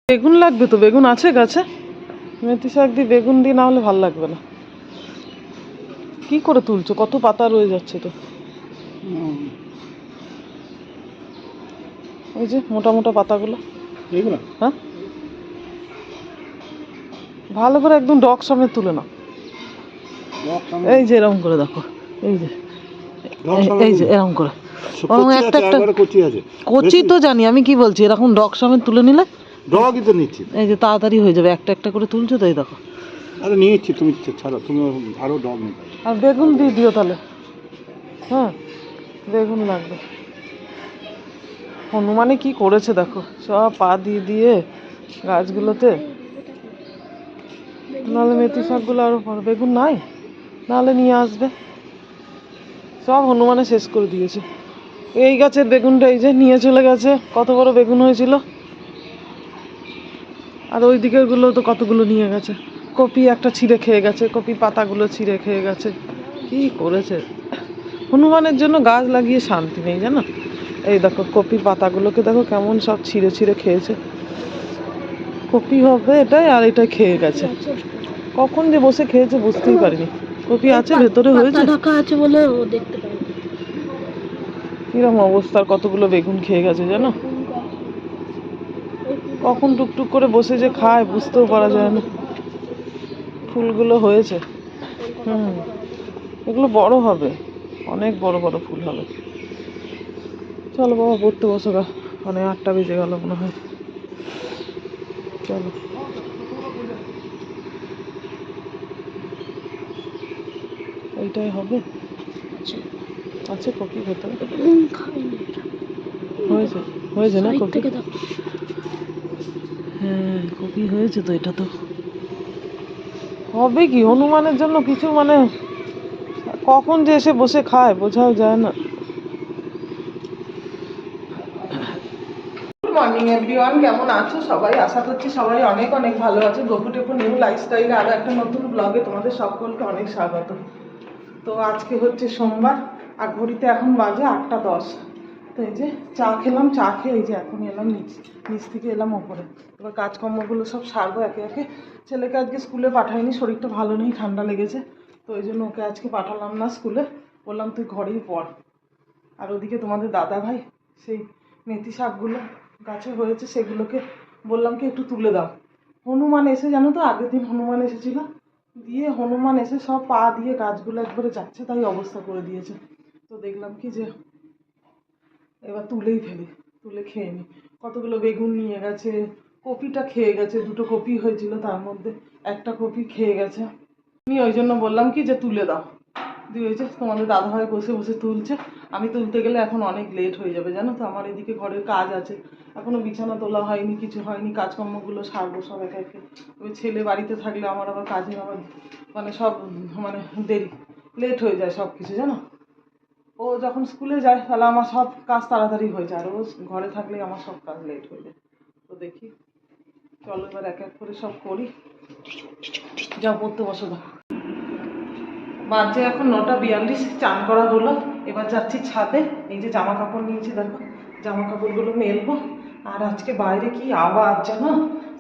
বেগুন লাগবে তো, বেগুন আছে গাছে। মেথি শাক দিয়ে বেগুন দিয়ে না হলে ভালো লাগবে না। কি করে তুলছো? কত পাতা রয়ে যাচ্ছে তো। ওই যে মোটা মোটা পাতাগুলো, হ্যাঁ ভালো করে একদম ডগ সমেত তুলে নাও। এই যে এরকম করে দেখো, এই যে এই যে এরকম করে একটা একটা কচি তো জানি আমি, কি বলছি এরকম ডগ সমেত তুলে নিলে ডগই তো নিচ্ছি, এই যে তাড়াতাড়ি হয়ে যাবে। একটা একটা করে তুলছো তো, এই দেখো। আরে নিয়েছি, তুমি ছাড়ো, তুমি আরো ডগ নিতে। আর বেগুন দিয়ে দিও তাহলে। হ্যাঁ বেগুন লাগবে। হনুমানে কি করেছে দেখো, সব পা দিয়ে দিয়ে গাছগুলোতে। নাহলে মেথি শাকগুলো আরো বেগুন নাই, নাহলে নিয়ে আসবে। সব হনুমানে শেষ করে দিয়েছে। এই গাছের বেগুনটা এই যে নিয়ে চলে গেছে, কত বড় বেগুন হয়েছিল। আর ওই দিকের গুলো তো কতগুলো নিয়ে গেছে। কপি একটা ছিঁড়ে খেয়ে গেছে, কপি পাতাগুলো ছিঁড়ে খেয়ে গেছে। কি করেছে হনুমানের জন্য গাছ লাগিয়ে শান্তি নেই জানো। এই দেখো কপির পাতাগুলোকে দেখো কেমন সব ছিঁড়ে ছিঁড়ে খেয়েছে। কপি হবে এটাই, আর এটা খেয়ে গেছে। কখন যে বসে খেয়েছে বুঝতেই পারিনি। কপি আছে ভেতরে, হয়েছে ঢাকা আছে বলে ও দেখতে পায়। কিরকম অবস্থার, কতগুলো বেগুন খেয়ে গেছে জানো। কখন টুকটুক করে বসে যে খায় বুঝতেও পারা যায় না। ফুলগুলো হয়েছে, এগুলো বড় হবে, অনেক বড় বড় ফুল হবে। চলো বাবা পড়তে বসো গা, মানে 8টা বেজে গেল মনে হয়। চলো এইটাই হবে। আছে কপি ভেতরে, হয়েছে হয়েছে না কপি। হ্যাঁ কপি হয়েছে তো, এটা তো হবে কি হনুমানের জন্য কিছু, মানে কখন যে এসে বসে খায় বোঝাও যায় না। গুড মর্নিং এভরিওয়ান, কেমন আছো সবাই? আশা করছি সবাই অনেক অনেক ভালো আছে। গপু টেপু নিউ লাইফস্টাইলে আরো একটা নতুন ব্লগে তোমাদের সকলকে অনেক স্বাগত। তো আজকে হচ্ছে সোমবার, আর ঘড়িতে এখন বাজে 8টা 10। তো এই যে চা খেলাম, চা খেয়ে এই যে এখন এলাম নিচ থেকে এলাম ওপরে। এবার কাজকর্মগুলো সব সারবো একে একে। ছেলেকে আজকে স্কুলে পাঠাইনি, শরীরটা ভালো নেই, ঠান্ডা লেগেছে। তো ওই জন্য ওকে আজকে পাঠালাম না স্কুলে, বললাম তুই ঘরেই পড়। আর ওদিকে তোমাদের দাদা ভাই সেই মেথি শাকগুলো গাছে হয়েছে, সেগুলোকে বললাম কি একটু তুলে দাও। হনুমান এসে, জানো তো আগের দিন হনুমান এসেছিল, দিয়ে হনুমান এসে সব পা দিয়ে গাছগুলো একবারে যাচ্ছে তাই অবস্থা করে দিয়েছে। তো দেখলাম কি যে এবার তুলেই ফেলি, তুলে খেয়ে নি। কতগুলো বেগুন নিয়ে গেছে, কপিটা খেয়ে গেছে, 2টো কপি হয়েছিল তার মধ্যে একটা কপি খেয়ে গেছে। আমি ওই জন্য বললাম কি যে তুলে দাও। দিয়ে হয়েছে তোমাদের দাদাভাই বসে বসে তুলছে। আমি তুলতে গেলে এখন অনেক লেট হয়ে যাবে জানো তো, আমার এদিকে ঘরের কাজ আছে, এখনো বিছানা তোলা হয়নি, কিছু হয়নি, কাজকর্মগুলো সারবো সব একে একে। ওই ছেলে বাড়িতে থাকলে আমার আবার কাজে আবার মানে সব মানে দেরি, লেট হয়ে যায় সব কিছু জানো। ও যখন স্কুলে যায় তাহলে আমার সব কাজ তাড়াতাড়ি হয়ে যায়, আর ও ঘরে থাকলে আমার সব কাজ লেট হয়ে যায়। তো দেখি চলো এবার এক এক করে সব করি। যা পড়তে বসো না। বাজে এখন 9টা 42, চান করা হলো। এবার যাচ্ছি ছাদে, এই যে জামা কাপড় নিয়েছি দেখো, জামা কাপড়গুলো মেলবো। আর আজকে বাইরে কি আওয়াজ জানো,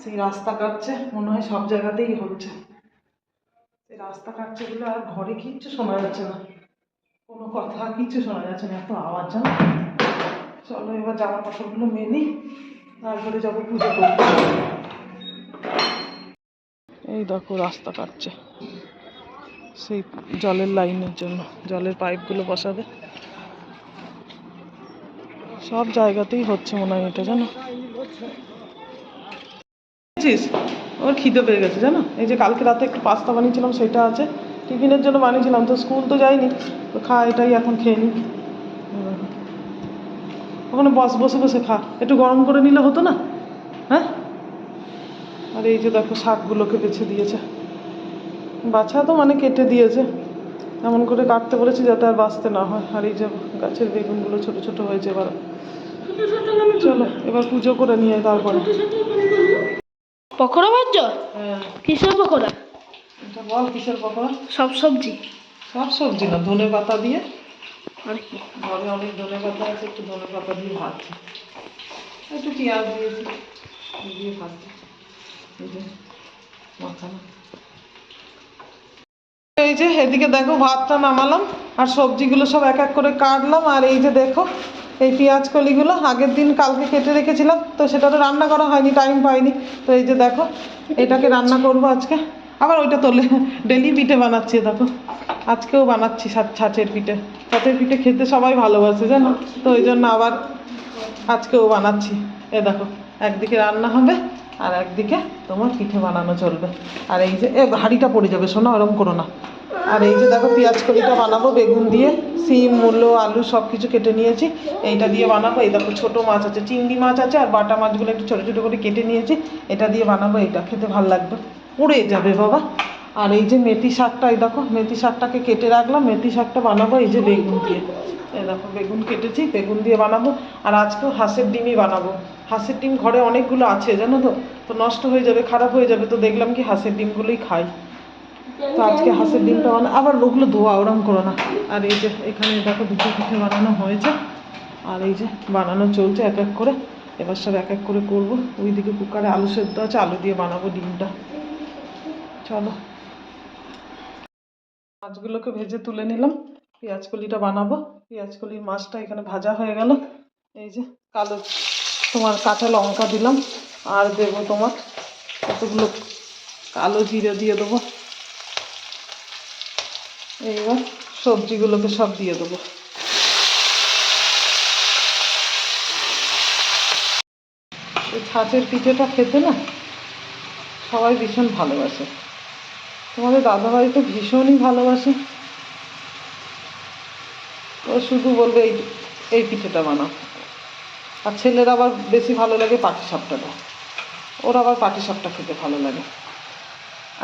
সেই রাস্তা কাটছে, মনে হয় সব জায়গাতেই হচ্ছে। সেই রাস্তা কাটছে বলে আর ঘরে কিচ্ছু শোনা যাচ্ছে না, কোনো কথা কিচ্ছু শোনা যাচ্ছে না, এত আওয়াজ জানো। চলো এবার জামা কাপড়গুলো মেলি, তারপরে যাবো পুজো করতে। এই দেখো রাস্তা কাটছে সেই জলের লাইনের জন্য, জলের পাইপগুলো বসাবে। সব জায়গাতেই হচ্ছে মনে হয় এটা জানো। ওর খিদে পেয়ে গেছে জানো, এই যে কালকে রাতে একটু পাস্তা বানিয়েছিলাম সেটা আছে, টিফিনের জন্য বানিয়েছিলাম, তো স্কুল তো যাইনি, তো খা এটাই এখন খেয়ে নি। ওখানে বসে বসে খা, একটু গরম করে নিলে হতো না? হ্যাঁ। আর এই যে দেখো শাকগুলোকে বেছে দিয়েছে, বাছা তো মানে কেটে দিয়েছে, এমন করে কাটতে বলেছি যাতে আর বাঁচতে না হয়। আর এই যে গাছের বেগুনগুলো ছোট ছোট হয়েছে। এবার চলো এবার পুজো করে নিয়ে তারপরে। পকোড়া ভাজছো? হ্যাঁ। কিসের পকোড়া? এটা বল কিসের পকোড়া? সব সবজি। সব সবজি না, ধনে পাতা দিয়ে। আর কি? ঘরে অনেক ধনে পাতা আছে, একটু ধনে পাতা দিয়ে ভাজছি, একটু পেঁয়াজ দিয়েছি, দিয়ে ভাজছি। এই যে মাখানো। এই যে এদিকে দেখো ভাতটা নামালাম আর সবজিগুলো সব এক এক করে কাটলাম। আর এই যে দেখো এই পেঁয়াজ কলিগুলো আগের দিন কালকে কেটে রেখেছিলাম, তো সেটা তো রান্না করা হয়নি, টাইম পাইনি। তো এই যে দেখো এটাকে রান্না করব আজকে। আবার ওইটা তোলে ডেলি পিঠে বানাচ্ছি, দেখো আজকেও বানাচ্ছি ছাঁচের পিঠে। ছাঁচের পিঠে খেতে সবাই ভালোবাসে জানো, তো ওই জন্য আবার আজকেও বানাচ্ছি। এ দেখো একদিকে রান্না হবে আর একদিকে তোমার পিঠে বানানো চলবে। আর এই যে হাঁড়িটা পড়ে যাবে, শোনো ওরম করো না। আর এই যে দেখো পেঁয়াজ কলিটা বানাবো বেগুন দিয়ে, সিম মূলো আলু সব কিছু কেটে নিয়েছি, এইটা দিয়ে বানাবো। এই দেখো ছোটো মাছ আছে, চিংড়ি মাছ আছে, আর বাটা মাছগুলো একটু ছোটো ছোটো করে কেটে নিয়েছি, এটা দিয়ে বানাবো। এটা খেতে ভালো লাগবে, পড়ে যাবে বাবা। আর এই যে মেথি শাকটা, এই দেখো মেথি শাকটাকে কেটে রাখলাম, মেথি শাকটা বানাবো এই যে বেগুন দিয়ে। এই দেখো বেগুন কেটেছি, বেগুন দিয়ে বানাবো। আর আজকেও হাঁসের ডিমই বানাবো। হাঁসের ডিম ঘরে অনেকগুলো আছে জানো তো, তো নষ্ট হয়ে যাবে, খারাপ হয়ে যাবে, তো দেখলাম কি হাঁসের ডিমগুলোই খাই। তো আজকে হাঁসের ডিমটা আবার ওগুলো ধোয়া, ওরম করো না। আর এই যে এখানে দেখো দুটো পিঠে বানানো হয়েছে, আর এই যে বানানো চলছে এক এক করে। এবার সব এক এক করে করবো। ওইদিকে কুকারে আলু সেদ্ধ আছে, আলু দিয়ে বানাবো ডিমটা। চলো মাছগুলোকে ভেজে তুলে নিলাম, পেঁয়াজ কলিটা বানাবো। পেঁয়াজ কলির মাছটা এখানে ভাজা হয়ে গেল। এই যে কালো তোমার কাঁচা লঙ্কা দিলাম, আর দেবো তোমার কতগুলো কালো জিরে দিয়ে দেবো। এইবার সবজিগুলোকে সব দিয়ে দেবো। এই ছাঁচের পিঠেটা খেতে না সবাই ভীষণ ভালোবাসে, তোমাদের দাদাভাই তো ভীষণই ভালোবাসে। ও শুধু বলবে এই এই পিঠেটা বানাও। আর ছেলের আবার বেশি ভালো লাগে পাটিসাপটাটা, ওর আবার পাটিসাপটা খেতে ভালো লাগে।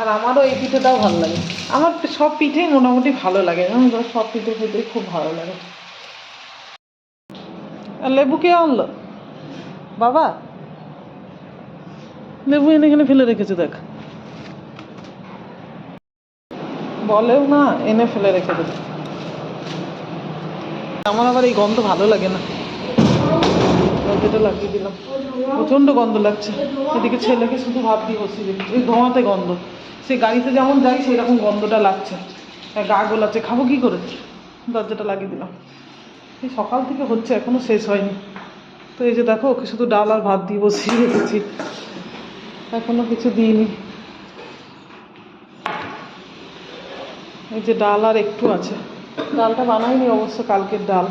আর আমারও এই পিঠেটাও ভালো লাগে। আমার সব পিঠেই মোটামুটি ভালো লাগে, সব পিঠে খেতেই খুব ভালো লাগে। আর লেবু কে আনলো বাবা? লেবু এনে এখানে ফেলে রেখেছে দেখ, বলেও না এনে ফেলে রেখে দেবে। আমার আবার এই গন্ধ ভালো লাগে না, দরজাটা লাগিয়ে দিলাম, প্রচণ্ড গন্ধ লাগছে। এদিকে ছেলেকে শুধু ভাত দিয়ে বসিয়ে দিচ্ছি, এই ধোঁয়াতে গন্ধ। সে গাড়িতে যেমন যাই সেই রকম গন্ধটা লাগছে, গা গোলাচ্ছে, খাবো কী করে। দরজাটা লাগিয়ে দিলাম। এই সকাল থেকে হচ্ছে এখনো শেষ হয়নি। তো এই যে দেখো ওকে শুধু ডাল আর ভাত দিয়ে বসিয়ে রেখেছি, এখনো কিছু দিইনি। এই যে ডাল আর একটু আছে, ডালটা বানাইনি অবশ্য, কালকের ডাল,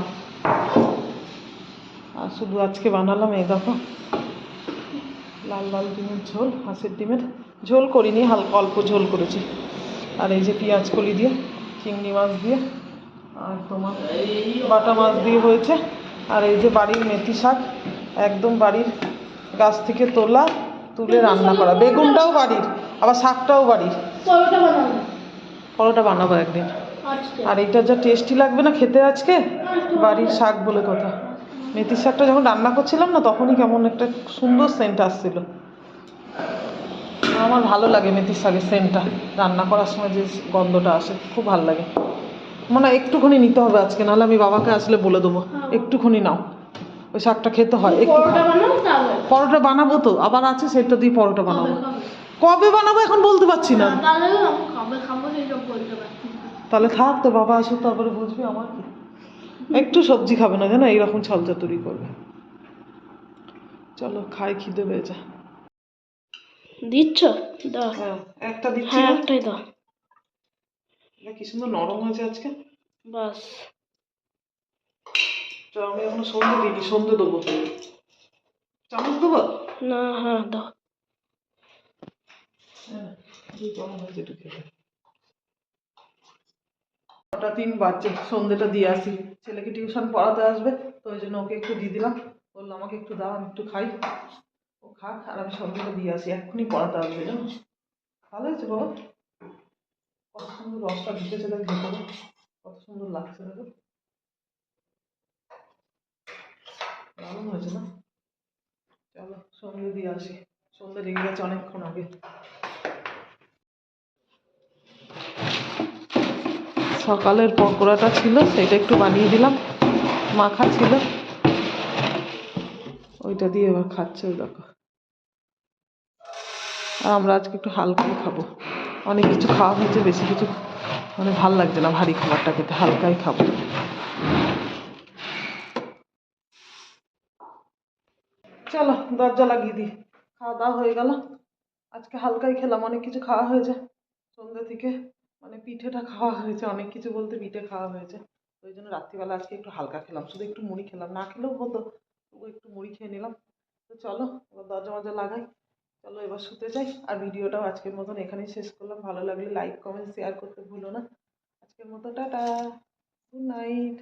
আর শুধু আজকে বানালাম। এই দেখো লাল লাল ডিমের ঝোল, হাঁসের ডিমের ঝোল করিনি, হালকা অল্প ঝোল করেছি। আর এই যে পেঁয়াজ কলি দিয়ে, চিংড়ি মাছ দিয়ে, আর তোমার বাটা মাছ দিয়ে হয়েছে। আর এই যে বাড়ির মেথি শাক, একদম বাড়ির গাছ থেকে তোলা, তুলে রান্না করা। বেগুনটাও বাড়ির, আবার শাকটাও বাড়ির। পরোটা বানাবো একদিন। আর এটা যা টেস্টি লাগবে না খেতে আজকে, বাড়ির শাক বলে কথা। মেথির শাকটা যখন রান্না করছিলাম না, তখনই কেমন একটা সুন্দর সেন্ট আসছিল। আমার ভালো লাগে মেথির শাকের সেন্টটা, রান্না করার সময় যে গন্ধটা আসে খুব ভালো লাগে। মানে একটুখানি নিতে হবে আজকে, নাহলে আমি বাবাকে আসলে বলে দেবো একটুখানি নাও, ওই শাকটা খেতে হয়। একটু পরোটা বানাবো তো, আবার আছে সেটা দিয়ে পরোটা বানাবো। কবে বানাবো এখন বলতে পারছি না। তাহলে থাক, তো বাবা আসুক তারপরে বুঝবি। আমার কি একটু সবজি খাবে না জানো, এইরকম ছলচাতুরি করবে। চলো খাই, খিদে পেয়েছে। দিচ্ছ দাও। হ্যাঁ একটা দিচ্ছি। হ্যাঁ একটাই দাও। কি সুন্দর নরম হয়েছে আজকে। বাস আমি এখনো সন্ধে দিইনি, সন্ধে দেবো। চামচ দেবো না? হ্যাঁ দাও। কেমন হয়েছে একটু খেতে। 3 বাজছে, সন্ধেটা দিয়ে আসি। ছেলেকে টিউশন পড়াতে আসবে, তো ওই জন্য ওকে একটু দিয়ে দিলাম। বললো আমাকে একটু দাও, আমি একটু খাই। ও খাক, আর আমি সন্ধেটা দিয়ে আসি, এক্ষুনি পড়াতে আসবে জানো। ভালো হয়েছে বাবা, কত সুন্দর রসটা ঢুকেছে দেখ ভেতরে, কত সুন্দর লাগছে দেখো, দারুণ হয়েছে না। চলো সন্ধে দিয়ে আসি, সন্ধে লেগে গেছে অনেকক্ষণ আগে। সকালের পকোড়াটা ছিল, সেটা একটু বানিয়ে দিলাম, মাখা ছিল, ওইটা দিয়ে এবার খাচ্ছে দেখো। আর আমরা আজকে একটু হালকাই খাবো। অনেক কিছু খাওয়া হয়েছে, বেশি কিছু মানে ভাল লাগছে না ভারী খাবারটা খেতে, হালকাই খাবো। চলো দরজা লাগিয়ে দিই। খাওয়া দাওয়া হয়ে গেল, আজকে হালকাই খেলাম, অনেক কিছু খাওয়া হয়েছে সন্ধ্যে থেকে, মানে পিঠেটা খাওয়া হয়েছে, অনেক কিছু বলতে পিঠে খাওয়া হয়েছে। ওই জন্য রাত্রিবেলা আজকে একটু হালকা খেলাম, শুধু একটু মুড়ি খেলাম, না খেলেও হতো, তবু একটু মুড়ি খেয়ে নিলাম। তো চলো এবার দরজা মজা লাগাই, চলো এবার শুতে যাই। আর ভিডিওটাও আজকের মতন এখানেই শেষ করলাম। ভালো লাগলে লাইক কমেন্ট শেয়ার করতে ভুলো না। আজকের মতো টাটা, গুড নাইট।